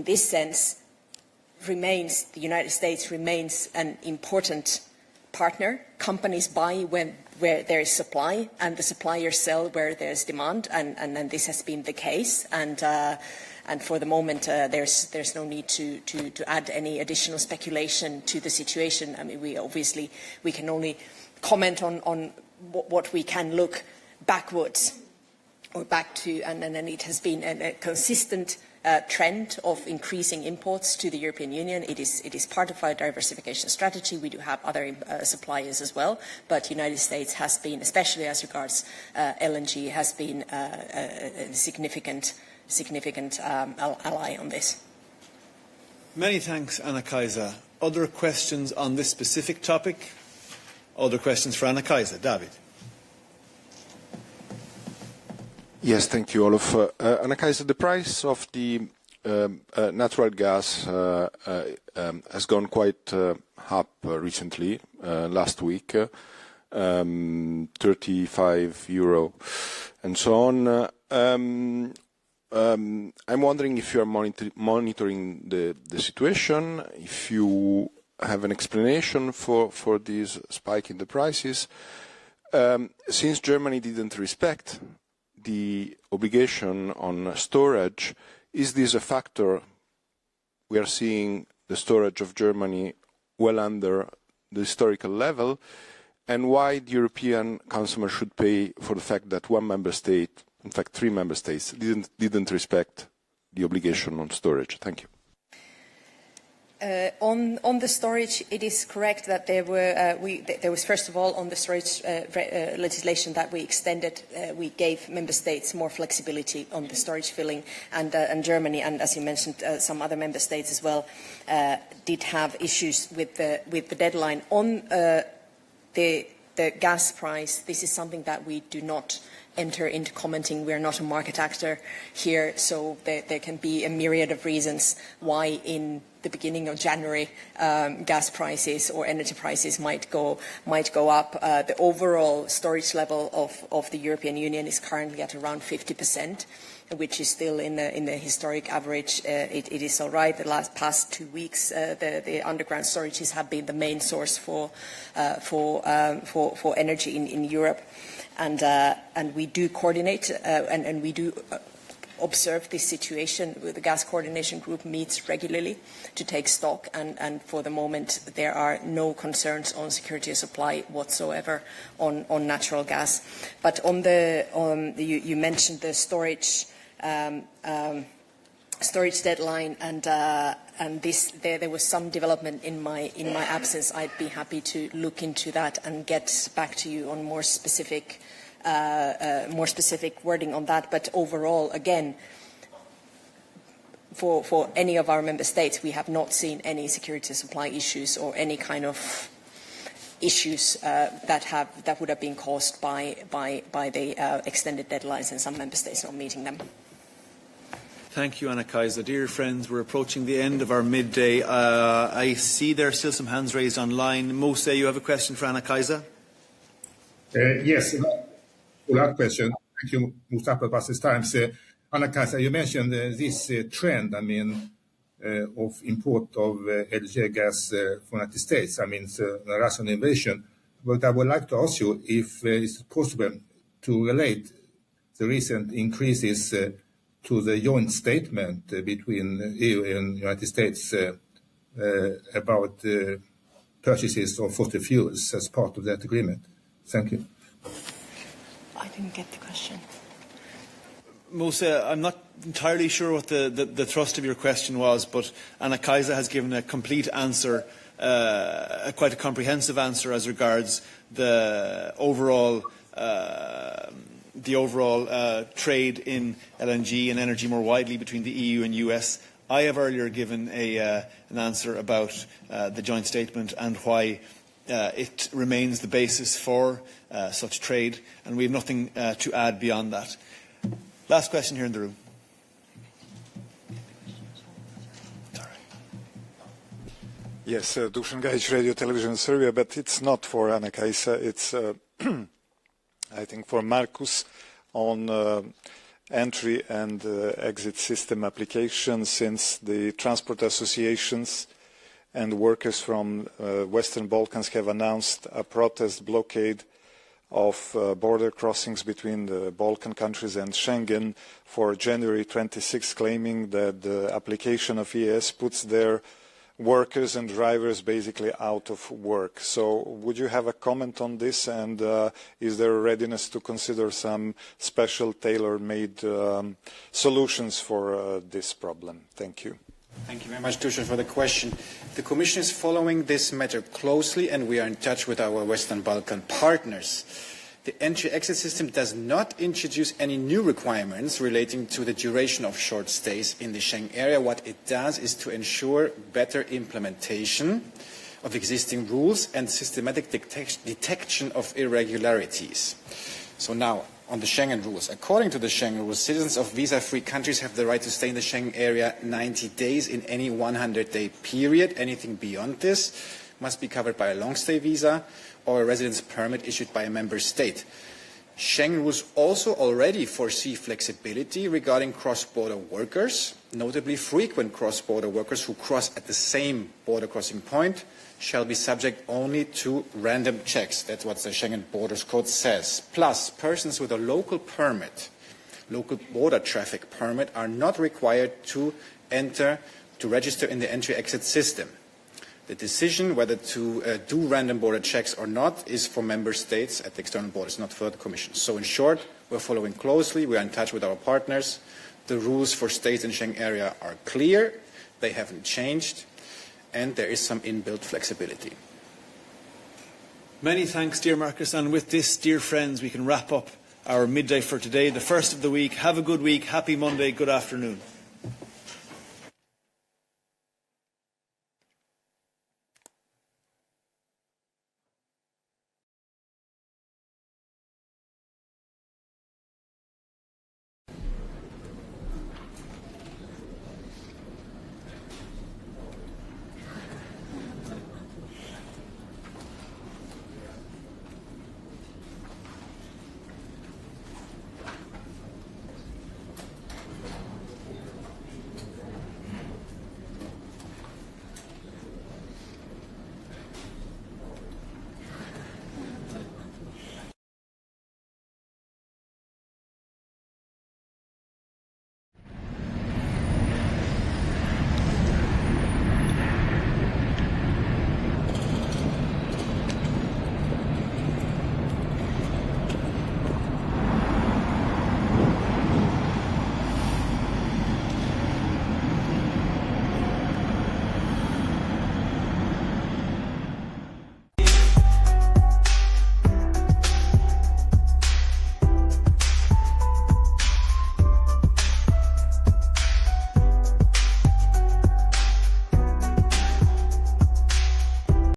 this sense, the United States remains an important partner. Companies buy where there is supply, and the suppliers sell where there is demand, and this has been the case. And for the moment, there's no need to add any additional speculation to the situation. I mean, we can only comment on what we can look backwards or back to, and it has been a consistent trend of increasing imports to the European Union. It is part of our diversification strategy. We do have other suppliers as well, but the United States has been, especially as regards LNG, has been a significant ally on this. Many thanks, Anna-Kaisa. Other questions on this specific topic? Other questions for Anna-Kaisa? David. Yes, thank you, Olof. Anna-Kaisa, the price of the natural gas has gone quite up recently, last week, €35 and so on. I'm wondering if you are monitoring the situation, if you have an explanation for this spike in the prices. Since Germany didn't respect the obligation on storage, is this a factor? We are seeing the storage of Germany well under the historical level, and why the European consumer should pay for the fact that one member state, in fact 3 member states, didn't respect the obligation on storage? Thank you. On the storage, it is correct that there was first of all on the storage legislation that we extended. We gave member states more flexibility on the storage filling, and Germany, and as you mentioned, some other member states as well, did have issues with the deadline on the gas price. This is something that we do not enter into commenting. We are not a market actor here, so there can be a myriad of reasons why in the beginning of January gas prices or energy prices might go up. The overall storage level of the European Union is currently at around 50%, which is still in the historic average. It is all right. The past 2 weeks, the underground storages have been the main source for energy in Europe, and we do coordinate and we do observe this situation. The gas coordination group meets regularly to take stock, and for the moment there are no concerns on security of supply whatsoever on natural gas. But you mentioned the storage deadline, and there was some development in my absence. I'd be happy to look into that and get back to you on more specific wording on that. But overall, again, for any of our member states, we have not seen any security supply issues or any kind of issues that would have been caused by the extended deadlines and some member states not meeting them. Thank you, Anna-Kaisa. Dear friends, we're approaching the end of our midday. I see there are still some hands raised online. Mose, you have a question for Anna-Kaisa? Yes, follow-up question. Thank you, Mustafa Basis Times. Anna-Kaisa, you mentioned this trend, of import of LNG gas from the United States. It's a Russian invasion. But I would like to ask you if it's possible to relate the recent increases to the joint statement between EU and the United States about purchases of fossil fuels as part of that agreement. Thank you. I didn't get the question. Musa, I'm not entirely sure what the thrust of your question was, but Anna-Kaisa has given a complete answer, quite a comprehensive answer as regards the overall trade in LNG and energy more widely between the EU and US. I have earlier given an answer about the joint statement and why it remains the basis for such trade, and we have nothing to add beyond that. Last question here in the room. Yes, Dusan Gajic, Radio Television Serbia, but it's not for Anna-Kaisa, it's I think for Markus on entry and exit system application, since the transport associations and workers from Western Balkans have announced a protest blockade of border crossings between the Balkan countries and Schengen for January 26, claiming that the application of EES puts their workers and drivers basically out of work. So would you have a comment on this, and is there a readiness to consider some special tailor-made solutions for this problem? Thank you. Thank you very much, Dusan, for the question. The Commission is following this matter closely, and we are in touch with our Western Balkan partners. The entry-exit system does not introduce any new requirements relating to the duration of short stays in the Schengen area. What it does is to ensure better implementation of existing rules and systematic detection of irregularities. So now, on the Schengen rules. According to the Schengen rules, citizens of visa-free countries have the right to stay in the Schengen area 90 days in any 100-day period. Anything beyond this must be covered by a long-stay visa or a residence permit issued by a member state. Schengen rules also already foresee flexibility regarding cross-border workers, notably frequent cross-border workers who cross at the same border crossing point shall be subject only to random checks. That's what the Schengen Borders Code says. Plus, persons with a local permit, local border traffic permit, are not required to register in the entry-exit system. The decision whether to do random border checks or not is for member states at the external borders, not for the Commission. So in short, we're following closely, we are in touch with our partners. The rules for stays in the Schengen area are clear, they haven't changed, and there is some inbuilt flexibility. Many thanks, dear Marcus. And with this, dear friends, we can wrap up our midday for today, the first of the week. Have a good week. Happy Monday. Good afternoon.